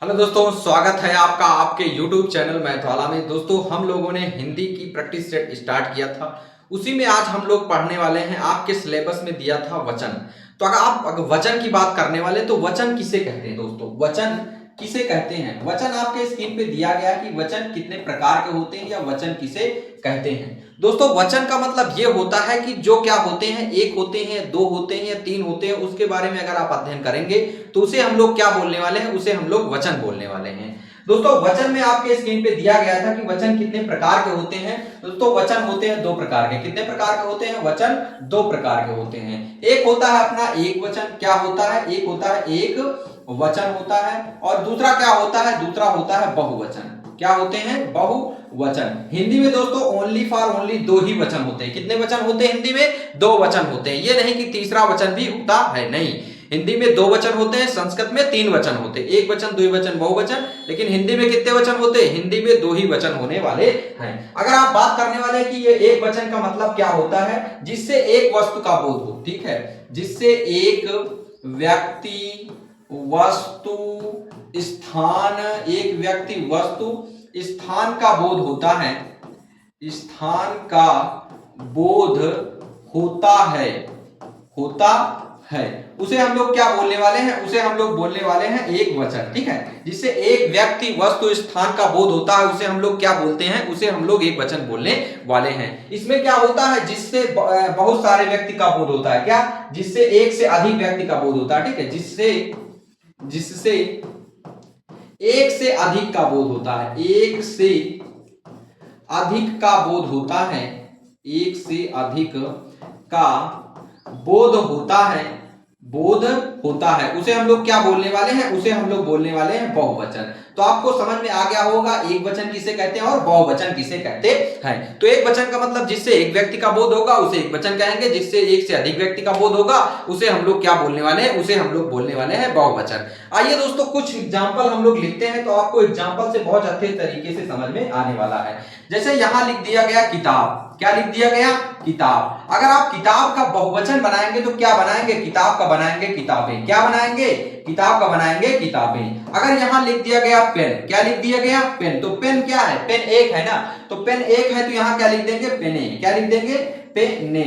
Hello दोस्तों, स्वागत है आपका आपके YouTube चैनल मैथवाला में। दोस्तों, हम लोगों ने हिंदी की प्रैक्टिस सेट स्टार्ट किया था, उसी में आज हम लोग पढ़ने वाले हैं। आपके सिलेबस में दिया था वचन। तो अगर वचन की बात करने वाले तो वचन किसे कहते हैं दोस्तों? वचन किसे कहते हैं? वचन आपके स्क्रीन पे दिया गया कि वचन कितने प्रकार के होते हैं या वचन किसे कहते हैं। दोस्तों, वचन का मतलब ये होता है कि जो क्या होते हैं, एक होते हैं, दो होते हैं या तीन होते हैं, उसके बारे में अगर आप अध्ययन करेंगे तो उसे हम लोग क्या बोलने वाले हैं? उसे हम लोग वचन बोलने वाले हैं। दोस्तों, वचन में आपके स्क्रीन पे दिया गया था कि वचन कितने प्रकार के होते हैं। दोस्तों, वचन होते हैं दो प्रकार के। कितने प्रकार के होते हैं? वचन दो प्रकार के होते हैं। एक होता है अपना एक वचन। क्या होता है? एक होता है एक वचन होता है, और दूसरा क्या होता है? दूसरा होता है बहुवचन। क्या होते हैं? बहुवचन। हिंदी में दोस्तों ओनली फॉर ओनली दो ही वचन होते हैं। कितने वचन होते हैं हिंदी में? दो वचन होते हैं। ये नहीं कि तीसरा वचन भी होता है, नहीं। हिंदी में दो वचन होते हैं, संस्कृत में तीन वचन होते हैं। एक वचन, द्विवचन, बहुवचन। लेकिन हिंदी में कितने वचन होते हैं? हिंदी में दो ही वचन होने वाले हैं। अगर आप बात करने वाले हैं कि ये एक वचन का मतलब क्या होता है, जिससे एक वस्तु का बोध हो। ठीक है, जिससे एक व्यक्ति, वस्तु, स्थान, एक व्यक्ति, वस्तु, स्थान का बोध होता है। स्थान का बोध होता है, होता है, उसे हम लोग क्या बोलने वाले हैं? उसे हम लोग बोलने वाले हैं एक वचन। ठीक है, जिससे एक व्यक्ति, वस्तु, स्थान का बोध होता है, उसे हम लोग क्या बोलते हैं? उसे हम लोग एक वचन बोलने वाले हैं। इसमें क्या होता है? जिससे बहुत सारे व्यक्ति का बोध होता है। क्या? जिससे एक से अधिक व्यक्ति का बोध होता है। ठीक है, जिससे जिससे एक से अधिक का बोध होता है। एक से अधिक का बोध होता है। एक से अधिक का बोध होता है, बोध होता है, उसे हम लोग क्या बोलने वाले हैं? उसे हम लोग बोलने वाले हैं बहुवचन। तो आपको समझ में आ गया होगा एक वचन किसे कहते हैं और बहुवचन किसे कहते हैं। तो एक वचन का मतलब जिससे एक व्यक्ति का बोध होगा उसे एक वचन कहेंगे, जिससे एक से अधिक व्यक्ति का बोध होगा उसे हम लोग क्या बोलने वाले हैं? उसे हम लोग बोलने वाले हैं बहुवचन। आइए दोस्तों, कुछ एग्जाम्पल हम लोग लिखते हैं तो आपको एग्जाम्पल से बहुत अच्छे तरीके से समझ में आने वाला है। जैसे यहां लिख दिया गया किताब। क्या लिख दिया गया? किताब। अगर आप किताब का बहुवचन बनाएंगे तो क्या बनाएंगे? किताब का बनाएंगे किताबें। क्या बनाएंगे? किताब का बनाएंगे किताबें। अगर यहां लिख दिया गया पेन। क्या लिख दिया गया? पेन। तो पेन क्या है? पेन एक है ना, तो पेन एक है तो यहां क्या लिख देंगे? पेने। क्या लिख देंगे? पेने।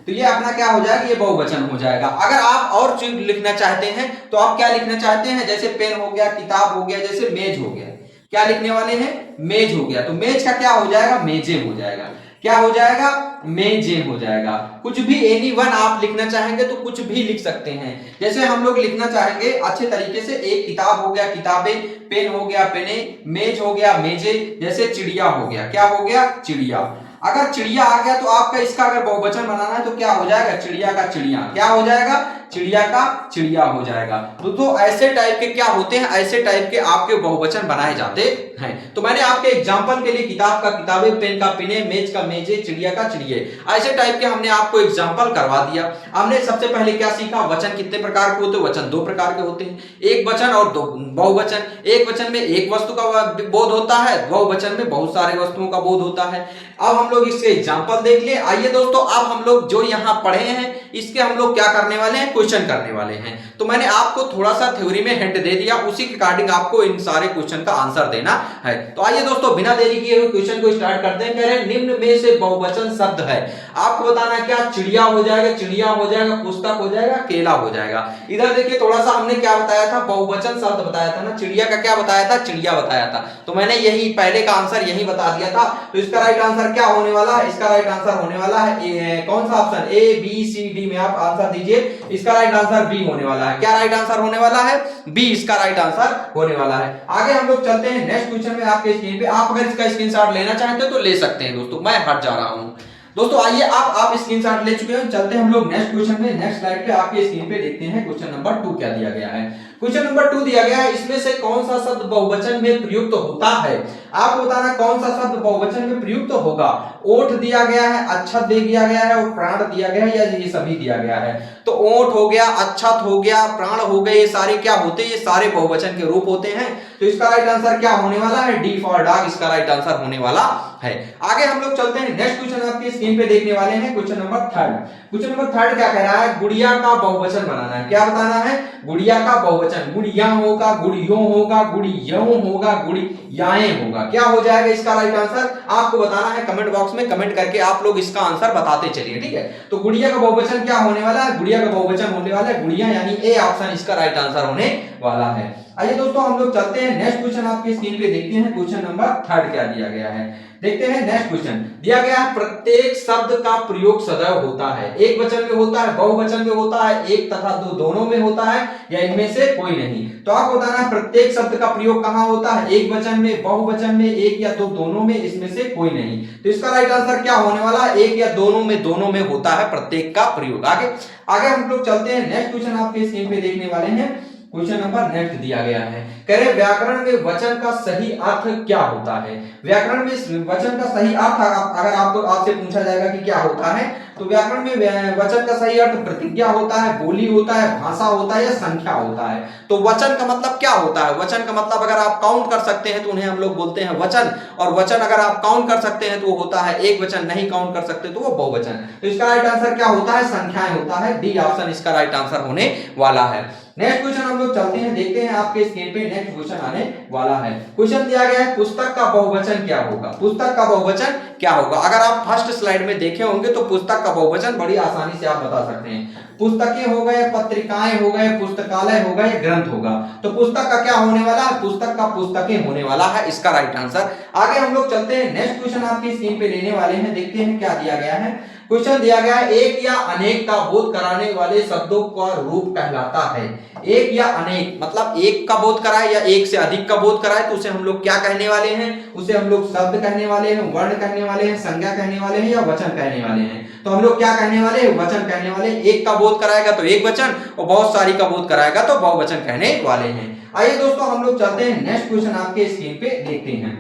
तो ये अपना क्या हो जाएगा? ये बहुवचन हो जाएगा। अगर आप और चीज लिखना चाहते हैं तो आप क्या लिखना चाहते हैं? जैसे पेन हो गया, किताब हो गया, जैसे मेज हो गया। क्या लिखने वाले हैं? मेज हो गया। तो मेज का क्या हो जाएगा? मेजे हो जाएगा। क्या हो जाएगा? मेजे हो जाएगा। कुछ भी एनी वन आप लिखना चाहेंगे तो कुछ भी लिख सकते हैं। जैसे हम लोग लिखना चाहेंगे अच्छे तरीके से, एक किताब हो गया किताबें, पेन हो गया पेने, मेज हो गया मेजे, जैसे चिड़िया हो गया। क्या हो गया? चिड़िया। अगर चिड़िया आ गया तो आपका इसका अगर बहुवचन बनाना है तो क्या हो जाएगा? चिड़िया का चिड़िया। क्या हो जाएगा? चिड़िया का चिड़िया हो जाएगा। तो ऐसे टाइप के क्या होते हैं? ऐसे टाइप के आपके बहुवचन बनाए जाते हैं। तो मैंने आपके एग्जांपल के लिए किताब का किताबें, पेन का पेने, मेज का मेजे, चिड़िया का चिड़िए, ऐसे टाइप के हमने आपको एग्जांपल करवा दिया। हमने सबसे पहले क्या सीखा? वचन कितने प्रकार के होते हैं? वचन दो प्रकार के होते हैं, एक वचन और दो बहुवचन। एक वचन में एक वस्तु का बोध होता है, बहुवचन में बहुत सारे वस्तुओं का बोध होता है। अब हम लोग इसके एग्जांपल देख लिए। आइए दोस्तों, अब हम लोग जो यहाँ पढ़े हैं इसके हम लोग क्या करने वाले हैं? क्वेश्चन करने वाले हैं। तो मैंने आपको थोड़ा सा थ्योरी में हिंट दे दिया, उसी के अकॉर्डिंग आपको इन सारे क्वेश्चन का आंसर देना है। तो आइए दोस्तों, बिना देरी किए हुए क्वेश्चन को स्टार्ट करते हैं। कह रहे हैं निम्न में से बहुवचन शब्द है। आपको बताना क्या? चिड़िया हो जाएगा, चिड़िया हो जाएगा, पुस्तक हो जाएगा, केला हो जाएगा। इधर देखिए, थोड़ा सा हमने क्या बताया था? बहुवचन शब्द बताया था ना। चिड़िया का क्या बताया था? चिड़िया बताया था। तो मैंने यही पहले का आंसर यही बता दिया था। तो इसका राइट आंसर क्या होने वाला है? इसका राइट आंसर होने वाला है कौन सा option? A B C D में आप आंसर दीजिए। इसका राइट आंसर बी होने वाला है। क्या राइट आंसर होने वाला है? बी इसका राइट आंसर होने वाला है। आगे हम लोग चलते हैं नेक्स्ट क्वेश्चन में। आपके स्क्रीन पे आप अगर इसका स्क्रीनशॉट लेना चाहते हो तो ले सकते हैं दोस्तों, मैं हट जा रहा हूं। दोस्तों आइए, आप स्क्रीनशॉट ले चुके हैं, चलते हैं हम लोग नेक्स्ट क्वेश्चन में। नेक्स्ट स्लाइड पे आपके स्क्रीन पे देखते हैं क्वेश्चन नंबर 2 क्या दिया गया है। क्वेश्चन नंबर 2 दिया गया है, इसमें से कौन सा शब्द बहुवचन में प्रयुक्त होता है? आपको बताना कौन सा शब्द बहुवचन में प्रयुक्त होगा। ओठ दिया गया है, अच्छत दे दिया गया है और प्राण दिया गया है, या ये सभी दिया गया है। तो ओठ हो गया, अच्छत हो गया, प्राण हो गए, ये सारे क्या होते हैं? ये सारे बहुवचन के रूप होते हैं। तो इसका राइट आंसर क्या होने वाला है? डी फॉर डॉग इसका राइट आंसर होने वाला है। आगे हम लोग चलते हैं, नेक्स्ट क्वेश्चन आपके स्क्रीन पे देखने वाले हैं, क्वेश्चन नंबर 3। क्वेश्चन नंबर 3 क्या कह रहा है? गुड़िया का बहुवचन बनाना है। क्या बताना है? गुड़िया का बहुवचन बहुवचन, गुड़िया होगा, गुड़ियों होगा, गुड़ियों होगा, गुड़ियाएं होगा। क्या हो जाएगा इसका राइट आंसर? आपको बताना है कमेंट बॉक्स में, कमेंट करके आप लोग इसका आंसर बताते चलिए, ठीक है। तो गुड़िया का बहुवचन क्या होने वाला है? गुड़िया का बहुवचन होने वाला है गुड़िया, यानी ए ऑप्शन इसका राइट आंसर होने वाला है। आइए दोस्तों हम लोग चलते हैं नेक्स्ट क्वेश्चन, आपकी स्क्रीन पे देखते हैं क्वेश्चन नंबर 3 क्या दिया गया है। देखते हैं नेक्स्ट क्वेश्चन दिया गया है, प्रत्येक शब्द का प्रयोग सदैव होता है, एक वचन में होता है, बहुवचन में होता है, एक तथा दो दोनों में होता है, या इनमें से कोई नहीं। तो आपको बताना है प्रत्येक शब्द का प्रयोग कहां होता है? एक वचन में, बहुवचन में, एक या दो दोनों में, इसमें से कोई नहीं। तो इसका राइट आंसर क्या होने वाला है? एक या दोनों में होता है प्रत्येक का प्रयोग। आगे आगे हम लोग चलते हैं, नेक्स्ट क्वेश्चन आपके स्क्रीन पे देखने वाले हैं। क्वेश्चन नंबर नेक्स्ट दिया गया है, कह रहे व्याकरण में वचन का सही अर्थ क्या होता है? व्याकरण में वचन का सही अर्थ अगर आपको आपसे पूछा जाएगा कि क्या होता है, तो व्याकरण में वचन का सही अर्थ प्रतिज्ञा होता है, बोली होता है, भाषा होता है, या संख्या होता है। तो वचन का मतलब क्या होता है? वचन का मतलब अगर आप काउंट कर सकते हैं तो उन्हें हम लोग बोलते हैं वचन, और वचन अगर आप काउंट कर सकते हैं तो वो होता है एक वचन, नहीं काउंट कर सकते तो वो बहुवचन। तो इसका राइट आंसर क्या होता है? संख्याएं होता है, डी ऑप्शन इसका राइट आंसर होने वाला है। नेक्स्ट क्वेश्चन हम लोग चलते हैं, देखते हैं आपके स्क्रीन पे नेक्स्ट क्वेश्चन आने वाला है। क्वेश्चन दिया गया है, पुस्तक का बहुवचन क्या होगा? पुस्तक का बहुवचन क्या होगा? अगर आप फर्स्ट स्लाइड में देखे होंगे तो पुस्तक का बहुवचन बड़ी आसानी से आप बता सकते हैं। पुस्तकें हो गए, पत्रिकाएं हो गए, पुस्तकालय हो गए, ग्रंथ होगा। तो पुस्तक का क्या होने वाला है? पुस्तक का पुस्तकें होने वाला है, इसका राइट आंसर। आगे हम लोग चलते हैं, नेक्स्ट क्वेश्चन आपकी स्क्रीन पे लेने वाले हैं, देखते हैं क्या दिया गया है। क्वेश्चन दिया गया है, एक या अनेक का बोध कराने वाले शब्दों का रूप कहलाता है। एक या अनेक मतलब एक का बोध कराए या एक से अधिक का बोध कराए तो उसे हम लोग क्या कहने वाले हैं? उसे हम लोग शब्द कहने वाले हैं, वर्ण कहने वाले हैं, संज्ञा कहने वाले हैं, या वचन कहने वाले हैं। तो हम लोग क्या कहने वाले हैं? वचन कहने वाले। एक का बोध कराएगा तो एक वचन, और बहुत सारी का बोध कराएगा तो बहुवचन कहने वाले हैं। आइए दोस्तों हम लोग चलते हैं, नेक्स्ट क्वेश्चन आपके स्क्रीन पे देखते हैं।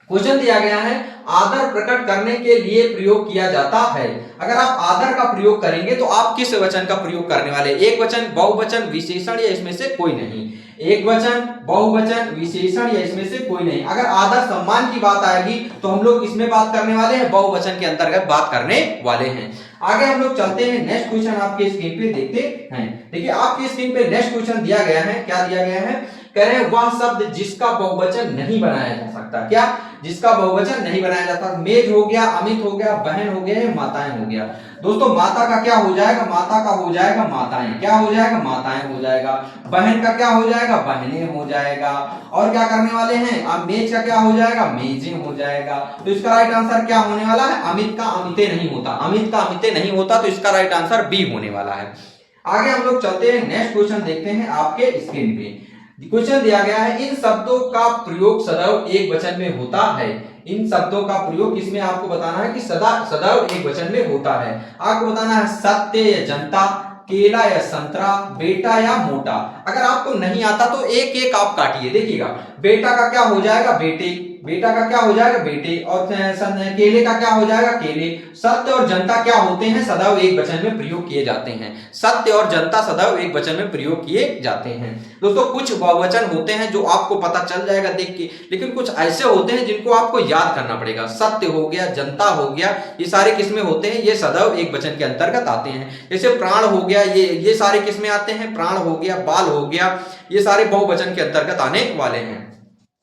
क्वेश्चन दिया गया है, आदर प्रकट करने के लिए प्रयोग किया जाता है। अगर आप आदर का प्रयोग करेंगे तो आप किस वचन का प्रयोग करने वाले? एक वचन, बहुवचन, विशेषण, या इसमें से कोई नहीं? एक वचन, बहुवचन, विशेषण, या इसमें से कोई नहीं। अगर आदर सम्मान की बात आएगी तो हम लोग इसमें बात करने वाले हैं, बहुवचन के अंतर्गत बात करने वाले हैं। आगे हम लोग चलते हैं, नेक्स्ट क्वेश्चन आपके स्क्रीन पे देखते हैं। देखिए आपकी स्क्रीन पे नेक्स्ट क्वेश्चन दिया गया है, क्या दिया गया है? कह रहे हैं वह शब्द जिसका बहुवचन नहीं बनाया जा सकता। क्या? जिसका बहुवचन नहीं बनाया जाता। मेज हो गया, अमित हो गया, बहन हो गया, माताएं हो गया। दोस्तों माता का क्या हो जाएगा? माता का हो जाएगा माताएं। क्या हो जाएगा? माताएं हो जाएगा। बहन का क्या हो जाएगा? बहनें हो जाएगा। और क्या करने वाले हैं? अब मेज का क्या हो जाएगा? मेजें हो जाएगा। तो इसका राइट आंसर क्या होने वाला है? अमित का अमिते नहीं होता। अमित का अमिते नहीं होता, तो इसका राइट आंसर बी होने वाला है। आगे हम लोग चलते हैं, नेक्स्ट क्वेश्चन देखते हैं आपके स्क्रीन पे। क्वेश्चन दिया गया है, इन शब्दों का प्रयोग सदैव एक वचन में होता है। इन शब्दों का प्रयोग किसमें? आपको बताना है कि सदैव एक वचन में होता है। आपको बताना है सत्य या जनता, केला या संतरा, बेटा या मोटा। अगर आपको नहीं आता तो एक एक आप काटिए, देखिएगा। बेटा का क्या हो जाएगा? बेटे। बेटा का क्या हो जाएगा? बेटे। और केले का क्या हो जाएगा? केले। सत्य और जनता क्या होते हैं? सदैव एक वचन में प्रयोग किए जाते हैं। सत्य और जनता सदैव एक वचन में प्रयोग किए जाते हैं। दोस्तों कुछ बहुवचन होते हैं जो आपको पता चल जाएगा देख के, लेकिन कुछ ऐसे होते हैं जिनको आपको याद करना पड़ेगा। सत्य हो गया, जनता हो गया, ये सारे किसमें होते हैं? ये सदैव एक वचन के अंतर्गत आते हैं। जैसे प्राण हो गया, ये सारे किसमें आते हैं? प्राण हो गया, बाल हो गया, ये सारे बहुवचन के अंतर्गत आने वाले हैं।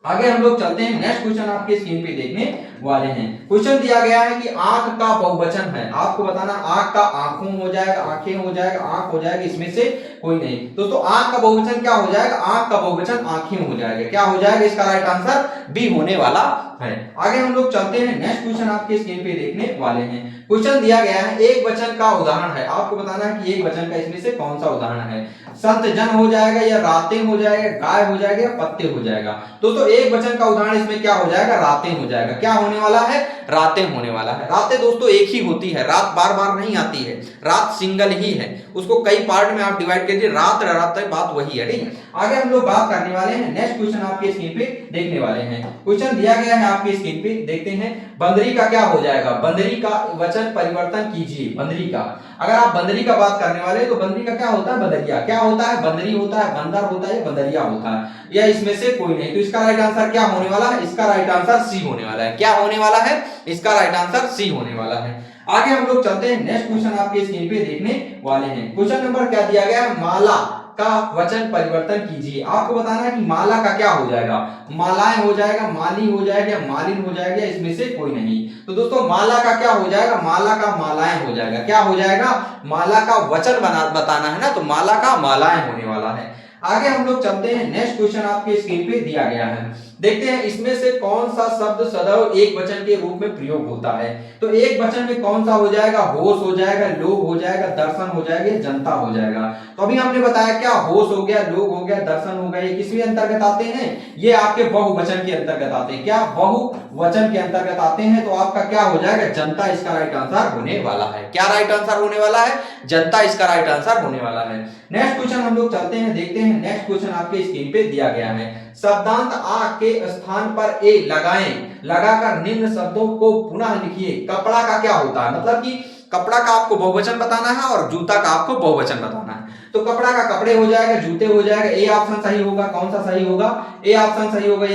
आगे हम लोग चलते हैं, नेक्स्ट क्वेश्चन आपके स्क्रीन पे देखने वाले हैं। क्वेश्चन दिया गया है कि आंख का बहुवचन है। आपको बताना आंख का आंखों हो जाएगा, आंखें हो जाएगा, आंख हो जाएगा, इसमें से कोई नहीं। दोस्तों आंख का बहुवचन क्या हो जाएगा? आंख का बहुवचन आंखें हो जाएगा। क्या हो जाएगा? इसका राइट आंसर बी होने वाला है। आगे हम लोग चलते हैं, नेक्स्ट क्वेश्चन आपके स्क्रीन पे देखने वाले हैं। क्वेश्चन दिया गया है, एक वचन का उदाहरण है। आपको बताना है कि एक वचन का इसमें से कौन सा उदाहरण है? संत जन हो जाएगा, या रातें हो जाएगा, गाय हो जाएगा, या पत्ते हो जाएगा। दोस्तों एक वचन का उदाहरण इसमें क्या हो जाएगा? रातें हो जाएगा। क्या होने वाला है? रातें होने वाला है। रातें दोस्तों एक ही होती है, रात बार बार नहीं आती है, रात सिंगल ही है। उसको कई पार्ट में आप डिवाइड कीजिए, रात बात वही है, ठीक है। आगे हम लोग बात करने वाले हैं, नेक्स्ट क्वेश्चन आपके स्क्रीन पे देखने वाले हैं। क्वेश्चन दिया गया है आपके स्क्रीन पे, देखते हैं। बंदरी का क्या हो जाएगा? बंदरी का वचन परिवर्तन कीजिए। बंदरी का, अगर आप बंदरी का बात करने वाले तो बंदरी का क्या होता है? बंदरिया। क्या होता है? बंदरी होता है, बंदर होता है, बंदरिया होता है, या इसमें से कोई नहीं। तो इसका राइट आंसर क्या होने वाला है? इसका राइट आंसर सी होने वाला है। क्या होने वाला है? इसका राइट आंसर सी होने वाला है। आगे हम लोग चलते हैं, नेक्स्ट क्वेश्चन आपके स्क्रीन पे देखने वाले हैं। क्वेश्चन नंबर क्या दिया गया है? माला का वचन परिवर्तन कीजिए। आपको बताना है कि माला का क्या हो जाएगा, मालाएं हो जाएगा, माली हो जाएगा, मालिन हो जाएगा, इसमें से कोई नहीं। तो दोस्तों माला का क्या हो जाएगा, माला का मालाएं हो जाएगा। क्या हो जाएगा, माला का वचन बताना है ना, तो माला का मालाएं होने वाला है। आगे हम लोग चलते हैं, नेक्स्ट क्वेश्चन आपके स्क्रीन पे दिया गया है। देखते हैं इसमें से कौन सा शब्द सदैव एक वचन के रूप में प्रयोग होता है। तो एक वचन में कौन सा हो जाएगा, होश हो जाएगा, लोग हो जाएगा, दर्शन हो जाएगा, जनता हो जाएगा। तो अभी हमने बताया क्या, होश हो गया, लोग हो गया, दर्शन हो गया, ये किस अंतर्गत आते हैं, ये आपके बहुवचन के अंतर्गत आते हैं। क्या, बहुवचन के अंतर्गत आते हैं। तो आपका क्या हो जाएगा, जनता इसका राइट आंसर होने वाला है। क्या राइट आंसर होने वाला है, जनता इसका राइट आंसर होने वाला है। नेक्स्ट क्वेश्चन हम लोग चलते हैं, देखते हैं। नेक्स्ट क्वेश्चन आपके स्क्रीन पे दिया गया है, शब्दांत आ के स्थान पर ए लगाएं, लगाकर निम्न शब्दों को पुनः लिखिए। कपड़ा का क्या होता है, मतलब कि कपड़ा का आपको बहुवचन बताना है और जूता का आपको बहुवचन बताना है। तो कपड़ा का कपड़े हो जाएगा, जूते हो जाएगा। ए ऑप्शन सही होगा, कौन सा सही होगा, ए ऑप्शन सही होगा,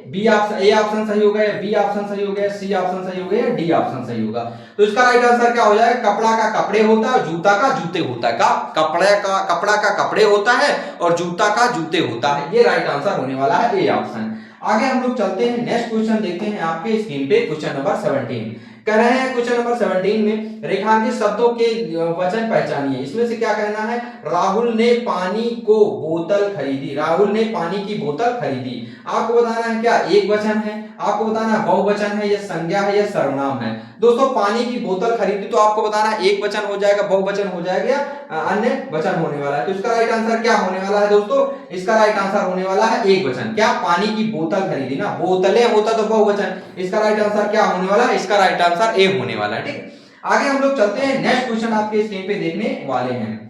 बी ऑप्शन, ए ऑप्शन सही होगा, बी ऑप्शन सही होगा, सी ऑप्शन सही होगा, डी ऑप्शन सही होगा। तो इसका राइट आंसर क्या हो जाएगा, कपड़ा का कपड़े होता है और जूता का जूते होता है। कपड़ा का कपड़े होता है और जूता का जूते होता है। ये राइट आंसर होने वाला है, ए ऑप्शन। आगे हम लोग चलते हैं, नेक्स्ट क्वेश्चन देखते हैं आपके स्क्रीन पे, क्वेश्चन नंबर 17 कह रहे हैं। क्वेश्चन नंबर 17 में रेखांकित शब्दों के वचन पहचानिए। इसमें से क्या कहना है, राहुल ने पानी को बोतल खरीदी, राहुल ने पानी की बोतल खरीदी। आपको बताना है क्या एक वचन है, आपको बताना है बहुवचन है, या संज्ञा है, या सर्वनाम है। दोस्तों पानी की बोतल खरीदी, तो आपको बताना है एक वचन हो जाएगा, बहुवचन हो जाएगा, या अन्य वचन होने वाला है। तो इसका राइट आंसर क्या होने वाला है दोस्तों, इसका राइट आंसर होने वाला है एक वचन। क्या, पानी की बोतल खरीदी ना, बोतलें होता तो बहुवचन। इसका राइट आंसर क्या होने वाला है, इसका राइट आंसर ए होने वाला है। ठीक, आगे हम लोग चलते हैं, नेक्स्ट क्वेश्चन आपके स्क्रीन पे देखने वाले हैं।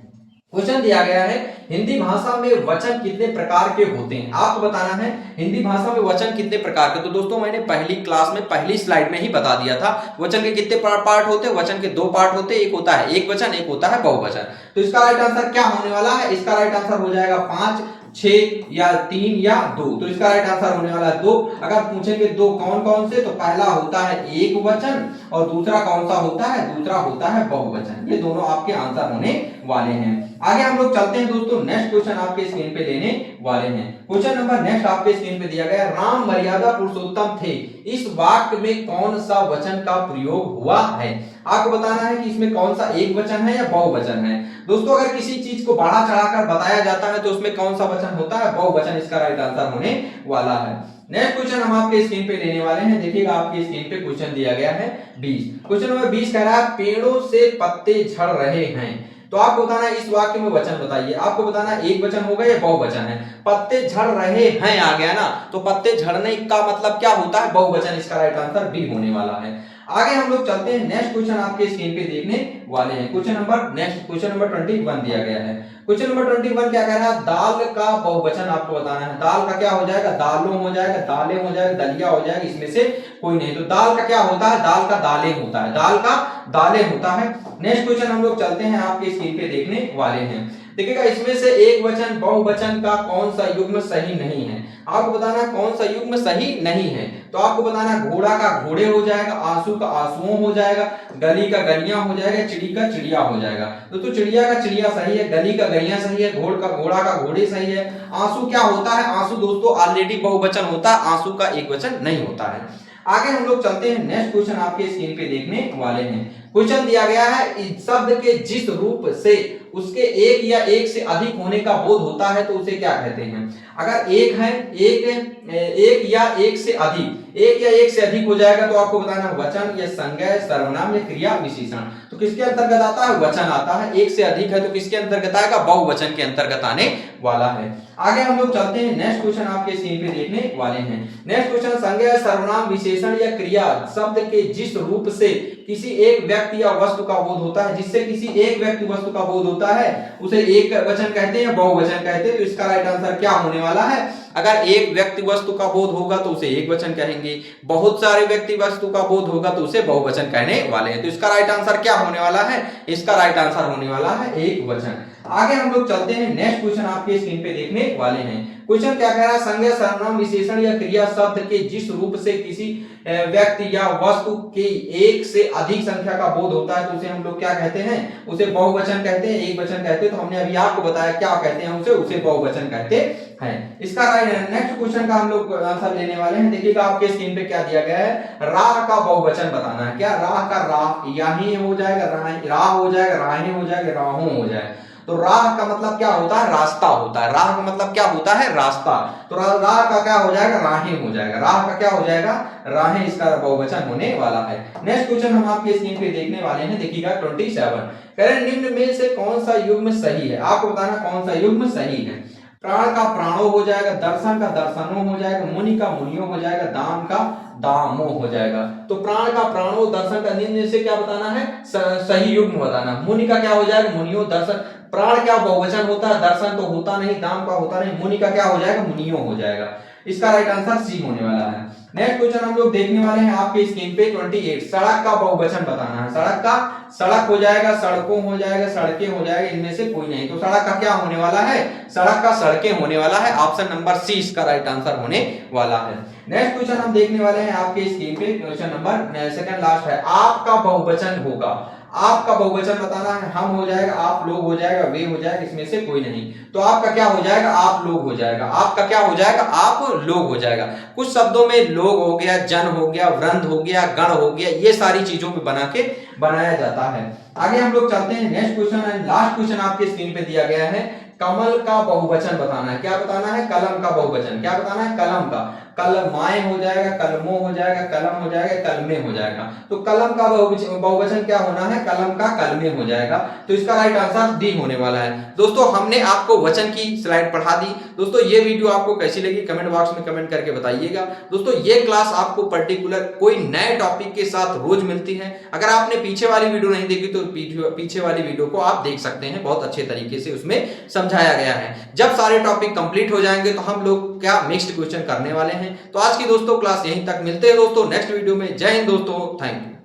क्वेश्चन दिया गया है, हिंदी भाषा में वचन कितने प्रकार के होते हैं। आपको बताना है हिंदी भाषा में वचन कितने प्रकार के। तो दोस्तों मैंने पहली क्लास में पहली स्लाइड में ही बता दिया था, वचन के कितने पार्ट होते हैं। वचन के दो पार्ट होते हैं, एक होता है एक वचन, एक होता है बहुवचन। तो इसका राइट आंसर क्या होने वाला है, इसका राइट आंसर हो जाएगा 5, 6 या 3 या 2। तो इसका राइट आंसर होने वाला है 2। अगर पूछेंगे दो कौन कौन से, तो पहला होता है एक वचन और दूसरा कौन सा होता है, दूसरा होता है बहुवचन। ये दोनों आपके आंसर होने वाले हैं। आगे हम लोग चलते हैं दोस्तों, नेक्स्ट क्वेश्चन आपके स्क्रीन पे देने वाले हैं। क्वेश्चन नंबर नेक्स्ट आपके स्क्रीन पे दिया गया, राम मर्यादा पुरुषोत्तम थे, इस वाक्य में कौन सा वचन का प्रयोग हुआ है। आपको बताना है कि इसमें कौन सा एक वचन है या बहुवचन है। दोस्तों अगर किसी चीज को बढ़ा चढ़ाकर बताया जाता है तो उसमें कौन सा वचन होता है, बहुवचन इसका राइट आंसर होने वाला है। नेक्स्ट क्वेश्चन हम आपके स्क्रीन पे लेने वाले हैं, देखिएगा आपके स्क्रीन पे क्वेश्चन दिया गया है 20। क्वेश्चन नंबर 20 कह रहा है, पेड़ों से पत्ते झड़ रहे हैं। तो आपको बताना है इस वाक्य में वचन बताइए। आपको बताना है एक वचन होगा या बहुवचन है। पत्ते झड़ रहे हैं आ गया ना, तो पत्ते झड़ने का मतलब क्या होता है, बहुवचन। इसका राइट आंसर बी होने वाला है। आगे हम लोग चलते हैं, नेक्स्ट क्वेश्चन आपके स्क्रीन पे देखने वाले हैं। क्वेश्चन नंबर 21 दिया गया है। क्वेश्चन नंबर 21 क्या कह रहा है, दाल का बहुवचन आपको बताना है। दाल का क्या हो जाएगा, दालों हो जाएगा, दालें हो जाएगा, दलिया हो जाएगा, इसमें से कोई नहीं। तो दाल का क्या होता है, दाल का दालें होता है, दाल का दालें होता है। नेक्स्ट क्वेश्चन हम लोग चलते हैं, आपके स्क्रीन पे देखने वाले हैं। देखिएगा इसमें से एक वचन बहुवचन का कौन सा युग्म सही नहीं है। आपको बताना कौन सा युग्म सही नहीं है। तो आपको बताना घोड़ा का घोड़े हो जाएगा, आंसू का आंसुओं हो जाएगा, गली का गलियां हो जाएगा, चिड़ी का चिड़िया हो जाएगा। तो चिड़िया का चिड़िया सही है, गली का गलियां सही है, घोड़ा का घोड़े सही है। आंसू क्या होता है, आंसू दोस्तों ऑलरेडी बहुवचन होता है, आंसू का एक वचन नहीं होता है। आगे हम लोग चलते हैं, नेक्स्ट क्वेश्चन आपके स्क्रीन पे देखने वाले हैं। क्वेश्चन दिया गया है, शब्द के जिस रूप से उसके एक या एक से अधिक होने का बोध होता है तो उसे क्या कहते हैं। अगर एक है, एक या एक से अधिक, एक या एक से अधिक हो जाएगा तो आपको बताना वचन या संज्ञा, सर्वनाम या क्रिया विशेषण। तो किसके अंतर्गत आता है, वचन आता है। एक से अधिक है तो किसके अंतर्गत आएगा, बहुवचन के अंतर्गत आने वाला है। आगे हम लोग चलते हैं, नेक्स्ट क्वेश्चन आपके स्क्रीन पे देखने वाले हैं। नेक्स्ट क्वेश्चन, संज्ञा, सर्वनाम, विशेषण या क्रिया शब्द के जिस रूप से किसी एक व्यक्ति या वस्तु का बोध होता है, जिससे किसी एक व्यक्ति वस्तु का बोध होता है उसे एक वचन कहते हैं या बहुवचन कहते हैं। तो इसका राइट आंसर क्या होने वाला है, अगर एक व्यक्ति वस्तु का बोध होगा तो उसे एक वचन कहेंगे, बहुत सारे व्यक्ति वस्तु का बोध होगा तो उसे बहुवचन कहने वाले हैं। तो इसका राइट आंसर क्या होने वाला है, इसका राइट आंसर होने वाला है एक वचन। आगे हम लोग चलते हैं, नेक्स्ट क्वेश्चन आपके स्क्रीन पे देखने वाले हैं। क्वेश्चन क्या कह रहा है, संज्ञा सर्वनाम विशेषण या क्रिया शब्द के जिस रूप से किसी व्यक्ति या वस्तु की एक से अधिक संख्या का बोध होता है तो उसे हम लोग क्या कहते हैं, उसे बहुवचन कहते हैं, एक वचन कहते हैं। तो हमने अभी आपको बताया क्या कहते हैं, उसे बहुवचन कहते हैं। इसका नेक्स्ट क्वेश्चन का हम लोग आंसर लेने वाले हैं। देखिएगा आपके स्क्रीन पे क्या दिया गया है, राह का बहुवचन बताना है। क्या राह का राह याही हो जाएगा, राह हो जाएगा, राहें हो जाएगा, राहों हो जाएगा। तो राह का मतलब क्या होता है, रास्ता होता है। राह का मतलब क्या होता है, रास्ता। तो राह का क्या हो जाएगा, राहें हो जाएगा। राह का क्या हो जाएगा, राहें, इसका बहुवचन होने वाला है। नेक्स्ट क्वेश्चन हम आपके स्क्रीन पे देखने वाले हैं। देखिएगा 27 कह रहे निम्न में से कौन सा युग्म सही है, आपको बताना कौन सा युग्म सही है। प्राण का प्राणों हो जाएगा, दर्शन का दर्शनों हो जाएगा, मुनि का मुनियों हो जाएगा, दाम का दामों हो जाएगा। तो प्राण का प्राणों, दर्शन का निम्न से क्या बताना है, सही युग्म बताना। मुनि का क्या हो जाएगा, मुनियों, दर्शन, प्राण क्या बहुवचन होता है, दर्शन तो होता नहीं, दाम का होता नहीं, मुनि का क्या हो जाएगा, मुनियों हो जाएगा। इसका राइट आंसर सी होने वाला है। नेक्स्ट क्वेश्चन हम लोग देखने वाले हैं आपके स्क्रीन पे 28 सड़क का बहुवचन बताना है। सड़क का सड़क हो जाएगा, सड़कों हो जाएगा, सड़कें हो जाएगा, इनमें से कोई नहीं। तो सड़क का क्या होने वाला है, सड़क का सड़कें होने वाला है। ऑप्शन नंबर सी इसका राइट आंसर होने वाला है। नेक्स्ट क्वेश्चन हम देखने वाले हैं आपके स्क्रीन पे, क्वेश्चन नंबर सेकंड लास्ट है, आपका बहुवचन होगा। आपका बहुवचन बताना है, हम हो जाएगा, आप लोग हो जाएगा, वे हो जाएगा, इसमें से कोई नहीं। तो आपका क्या हो जाएगा, आप लोग हो जाएगा। आपका क्या हो जाएगा, आप लोग हो जाएगा। कुछ शब्दों में लोग हो गया, जन हो गया, वृंद हो गया, गण हो गया, ये सारी चीजों पे बना के बनाया जाता है। आगे हम लोग चलते हैं। नेक्स्ट क्वेश्चन है, लास्ट क्वेश्चन आपके स्क्रीन पे दिया गया है, कमल का बहुवचन बताना है। क्या बताना है, कलम का बहुवचन। क्या बताना है, कलम का। कलमाएं हो जाएगा, कलमों हो जाएगा, कलम हो जाएगा, कलमें हो जाएगा। तो कलम का बहुवचन क्या होना है, कलम का कलमें हो जाएगा। तो इसका राइट आंसर डी होने वाला है। दोस्तों हमने आपको वचन की स्लाइड पढ़ा दी। दोस्तों ये वीडियो आपको कैसी लगी कमेंट बॉक्स में कमेंट करके बताइएगा। दोस्तों ये क्लास आपको पर्टिकुलर कोई नए टॉपिक के साथ रोज मिलती है। अगर आपने पीछे वाली वीडियो नहीं देखी तो पीछे वाली वीडियो को आप देख सकते हैं, बहुत अच्छे तरीके से उसमें समझाया गया है। जब सारे टॉपिक कंप्लीट हो जाएंगे तो हम लोग क्या मिक्स्ड क्वेश्चन करने वाले हैं। तो आज की दोस्तों क्लास यहीं तक, मिलते हैं दोस्तों नेक्स्ट वीडियो में। जय हिंद दोस्तों, थैंक यू।